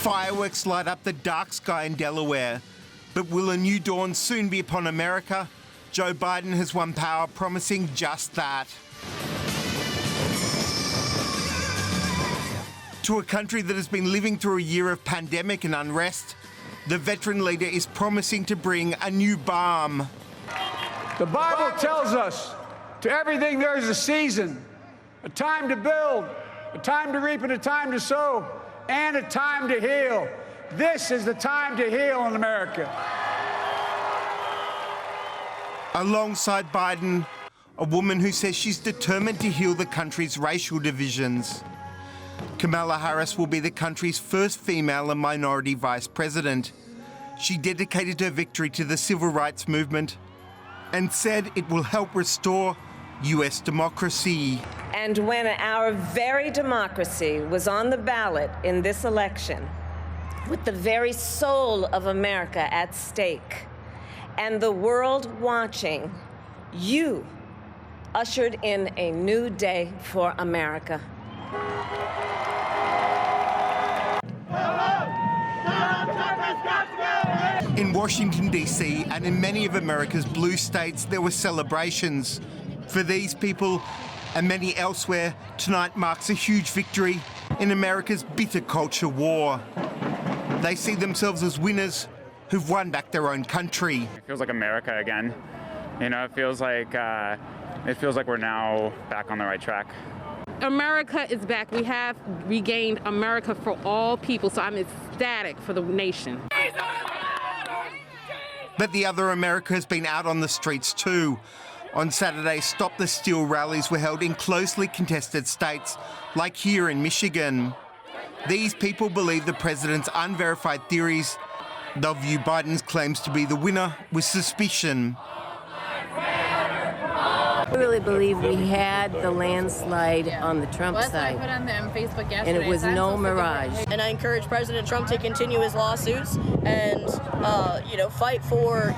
Fireworks light up the dark sky in Delaware. But will a new dawn soon be upon America? Joe Biden has won power, promising just that. To a country that has been living through a year of pandemic and unrest, the veteran leader is promising to bring a new balm. The Bible tells us, to everything there is a season, a time to build, a time to reap and a time to sow, and a time to heal. This is the time to heal in America. Alongside Biden, a woman who says she's determined to heal the country's racial divisions. Kamala Harris will be the country's first female and minority vice president. She dedicated her victory to the civil rights movement and said it will help restore US democracy. And when our very democracy was on the ballot in this election, with the very soul of America at stake, and the world watching, you ushered in a new day for America. In Washington, D.C. and in many of America's blue states, there were celebrations. For these people and many elsewhere, tonight marks a huge victory in America's bitter culture war. They see themselves as winners who've won back their own country. It feels like America again. You know, it feels like we're now back on the right track. America is back. We have regained America for all people, so I'm ecstatic for the nation. But the other America has been out on the streets too. On Saturday, Stop the Steal rallies were held in closely contested states, like here in Michigan. These people believe the president's unverified theories. They'll view Biden's claims to be the winner with suspicion. I really believe we had the landslide on the Trump side, I put on Facebook yesterday, and it was no mirage. And I encourage President Trump to continue his lawsuits and, fight for,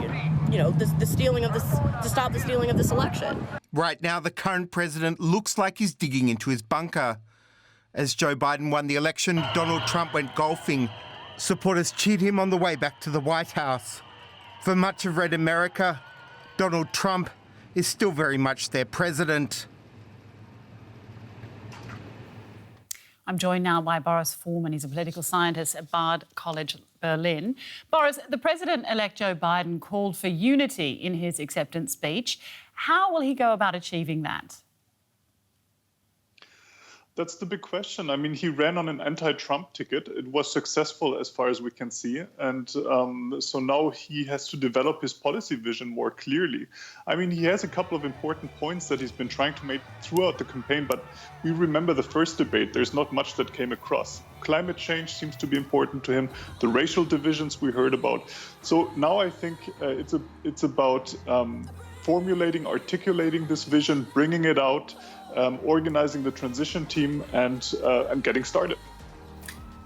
the stealing of this, to stop the stealing of this election. Right now, the current president looks like he's digging into his bunker. As Joe Biden won the election, Donald Trump went golfing. Supporters cheered him on the way back to the White House. For much of red America, Donald Trump is still very much their president. I'm joined now by Boris Foreman. He's a political scientist at Bard College, Berlin. Boris, the President-elect Joe Biden called for unity in his acceptance speech. How will he go about achieving that? That's the big question. I mean, he ran on an anti-Trump ticket. It was successful as far as we can see. And so now he has to develop his policy vision more clearly. I mean, he has a couple of important points that he's been trying to make throughout the campaign, but we remember the first debate. There's not much that came across. Climate change seems to be important to him. The racial divisions we heard about. So now I think it's about formulating, articulating this vision, bringing it out, organizing the transition team and getting started.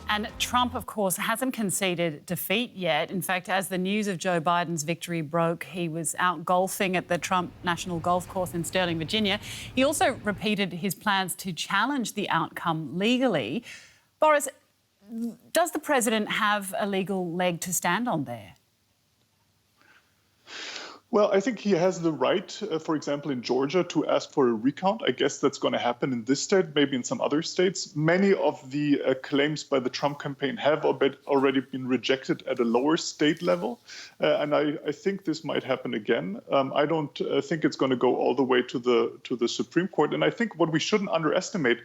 And Trump, of course, hasn't conceded defeat yet. In fact, as the news of Joe Biden's victory broke, he was out golfing at the Trump National Golf Course in Sterling, Virginia. He also repeated his plans to challenge the outcome legally. Boris, does the president have a legal leg to stand on there? Well, I think he has the right, for example, in Georgia, to ask for a recount. I guess that's going to happen in this state, maybe in some other states. Many of the claims by the Trump campaign have already been rejected at a lower state level. And I think this might happen again. I don't think it's going to go all the way to the Supreme Court. And I think what we shouldn't underestimate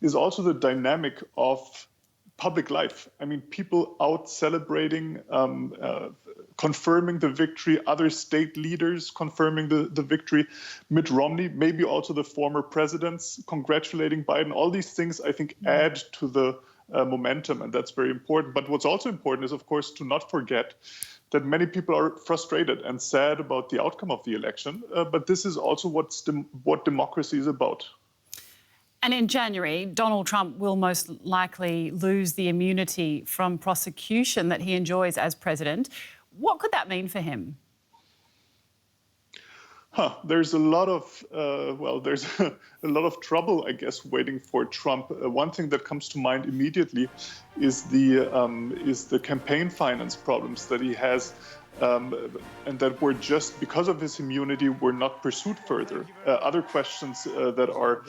is also the dynamic of public life. I mean, people out celebrating, confirming the victory, other state leaders confirming the victory, Mitt Romney, maybe also the former presidents congratulating Biden. All these things, I think, add to the momentum, and that's very important. But what's also important is, of course, to not forget that many people are frustrated and sad about the outcome of the election. But this is also what democracy is about. And in January, Donald Trump will most likely lose the immunity from prosecution that he enjoys as president. What could that mean for him? There's a lot of there's a lot of trouble, I guess, waiting for Trump. One thing that comes to mind immediately is the campaign finance problems that he has, and that were just because of his immunity were not pursued further. Other questions that are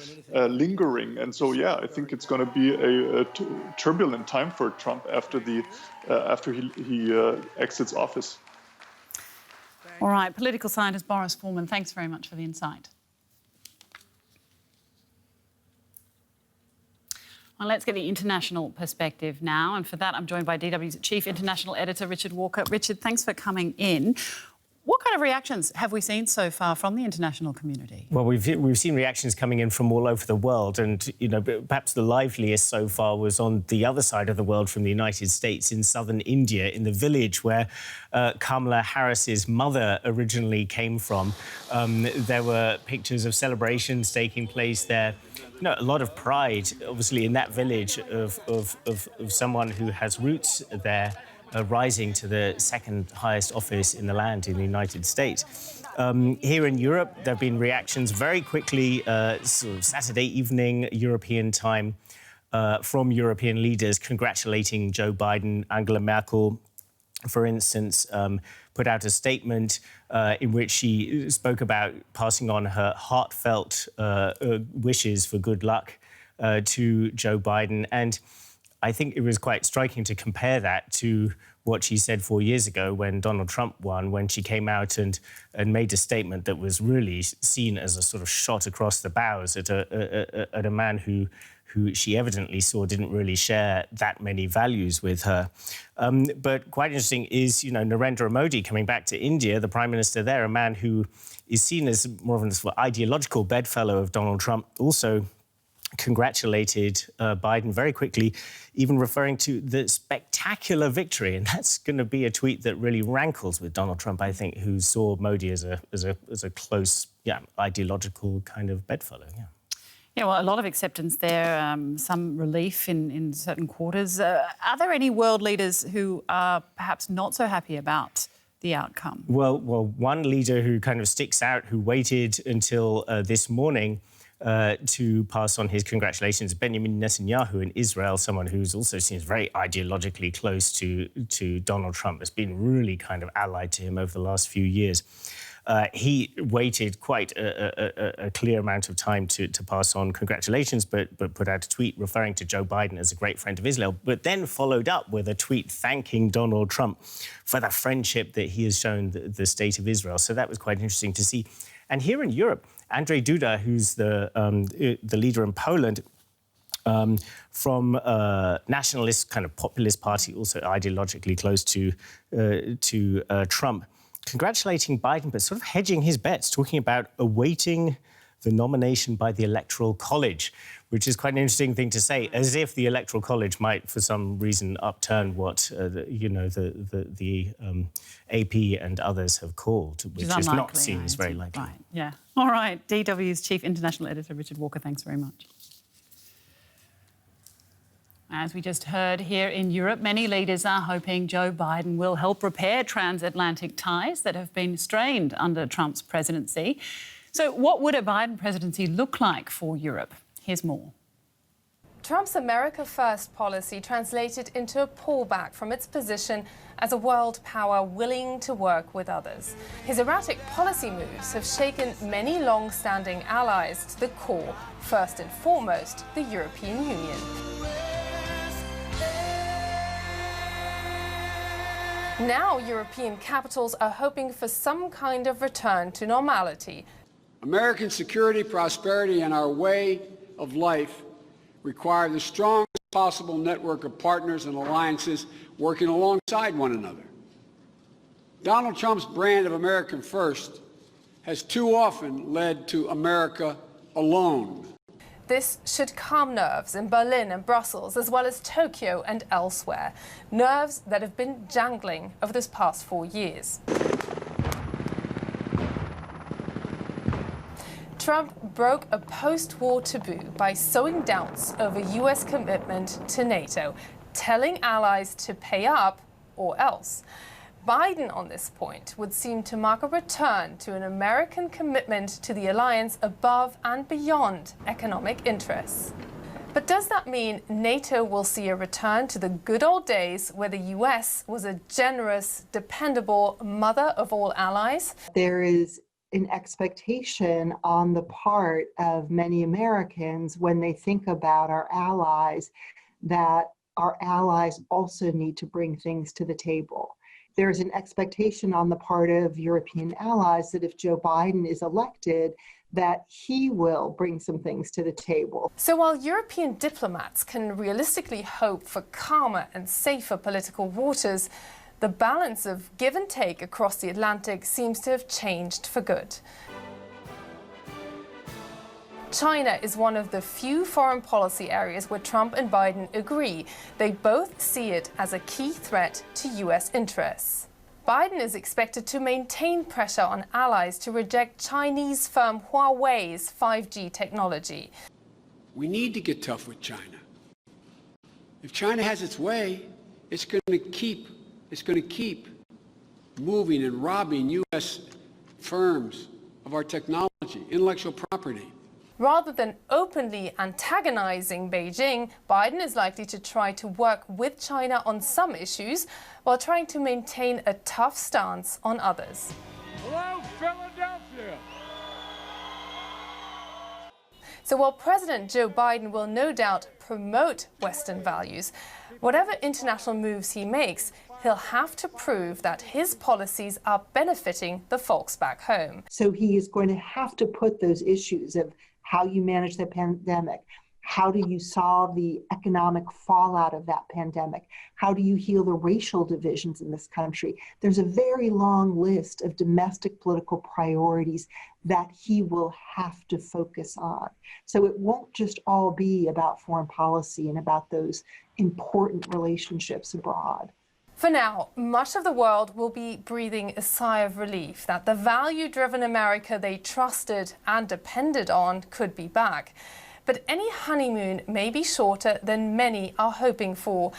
lingering, and so I think it's going to be a turbulent time for Trump after he exits office. All right, political scientist Boris Foreman, thanks very much for the insight. Well, let's get the international perspective now. And for that, I'm joined by DW's Chief International Editor, Richard Walker. Richard, thanks for coming in. What kind of reactions have we seen so far from the international community? Well, we've seen reactions coming in from all over the world, and perhaps the liveliest so far was on the other side of the world from the United States, in southern India, in the village where Kamala Harris's mother originally came from. There were pictures of celebrations taking place there. A lot of pride, obviously, in that village of someone who has roots there. Rising to the second highest office in the land in the United States. Here in Europe, there have been reactions very quickly, sort of Saturday evening European time, from European leaders congratulating Joe Biden. Angela Merkel, for instance, put out a statement in which she spoke about passing on her heartfelt wishes for good luck to Joe Biden. And I think it was quite striking to compare that to what she said 4 years ago when Donald Trump won, when she came out and made a statement that was really seen as a sort of shot across the bows at a man who she evidently saw didn't really share that many values with her. But quite interesting is, Narendra Modi coming back to India, the Prime Minister there, a man who is seen as more of an ideological bedfellow of Donald Trump, also congratulated Biden very quickly, even referring to the spectacular victory. And that's going to be a tweet that really rankles with Donald Trump, I think, who saw Modi as a close, ideological kind of bedfellow. Yeah, well, a lot of acceptance there, some relief in certain quarters. Are there any world leaders who are perhaps not so happy about the outcome? Well, one leader who kind of sticks out, who waited until this morning to pass on his congratulations, Benjamin Netanyahu in Israel, someone who's also seems very ideologically close to Donald Trump, has been really kind of allied to him over the last few years. He waited quite a clear amount of time to pass on congratulations, but put out a tweet referring to Joe Biden as a great friend of Israel, but then followed up with a tweet thanking Donald Trump for the friendship that he has shown the state of Israel. So that was quite interesting to see. And here in Europe, Andrzej Duda, who's the leader in Poland, from nationalist kind of populist party, also ideologically close to Trump, congratulating Biden, but sort of hedging his bets, talking about awaiting the nomination by the Electoral College, which is quite an interesting thing to say, as if the Electoral College might, for some reason, upturn what the AP and others have called, which is not seen as very likely. Right, yeah. All right, DW's Chief International Editor, Richard Walker, thanks very much. As we just heard, here in Europe, many leaders are hoping Joe Biden will help repair transatlantic ties that have been strained under Trump's presidency. So what would a Biden presidency look like for Europe? Here's more. Trump's America First policy translated into a pullback from its position as a world power willing to work with others. His erratic policy moves have shaken many long-standing allies to the core, first and foremost, the European Union. Now, European capitals are hoping for some kind of return to normality. American security, prosperity, and our way of life require the strongest possible network of partners and alliances working alongside one another. Donald Trump's brand of American First has too often led to America alone. This should calm nerves in Berlin and Brussels, as well as Tokyo and elsewhere. Nerves that have been jangling over this past 4 years. Trump broke a post-war taboo by sowing doubts over US commitment to NATO, telling allies to pay up or else. Biden on this point would seem to mark a return to an American commitment to the alliance above and beyond economic interests. But does that mean NATO will see a return to the good old days where the US was a generous, dependable mother of all allies? There is an expectation on the part of many Americans when they think about our allies that our allies also need to bring things to the table. There's an expectation on the part of European allies that if Joe Biden is elected, that he will bring some things to the table. So while European diplomats can realistically hope for calmer and safer political waters, the balance of give and take across the Atlantic seems to have changed for good. China is one of the few foreign policy areas where Trump and Biden agree. They both see it as a key threat to US interests. Biden is expected to maintain pressure on allies to reject Chinese firm Huawei's 5G technology. We need to get tough with China. If China has its way, it's going to keep moving and robbing U.S. firms of our technology, intellectual property. Rather than openly antagonizing Beijing, Biden is likely to try to work with China on some issues while trying to maintain a tough stance on others. Hello, Philadelphia! So while President Joe Biden will no doubt promote Western values, whatever international moves he makes, he'll have to prove that his policies are benefiting the folks back home. So he is going to have to put those issues of how you manage the pandemic, how do you solve the economic fallout of that pandemic, how do you heal the racial divisions in this country. There's a very long list of domestic political priorities that he will have to focus on. So it won't just all be about foreign policy and about those important relationships abroad. For now, much of the world will be breathing a sigh of relief that the value-driven America they trusted and depended on could be back. But any honeymoon may be shorter than many are hoping for.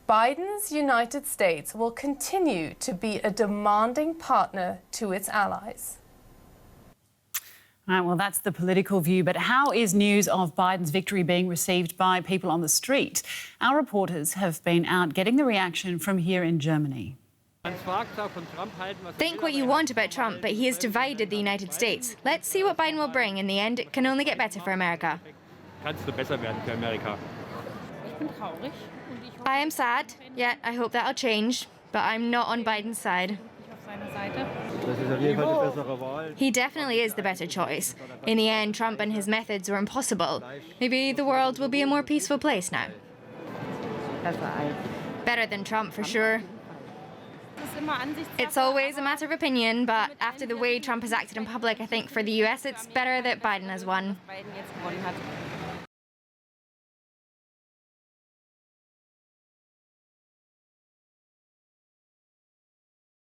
Biden's United States will continue to be a demanding partner to its allies. All right, well, that's the political view. But how is news of Biden's victory being received by people on the street? Our reporters have been out getting the reaction from here in Germany. Think what you want about Trump, but he has divided the United States. Let's see what Biden will bring. In the end, it can only get better for America. I am sad, yet I hope that'll change, but I'm not on Biden's side. He definitely is the better choice. In the end, Trump and his methods were impossible. Maybe the world will be a more peaceful place now. Better than Trump, for sure. It's always a matter of opinion, but after the way Trump has acted in public, I think for the US it's better that Biden has won.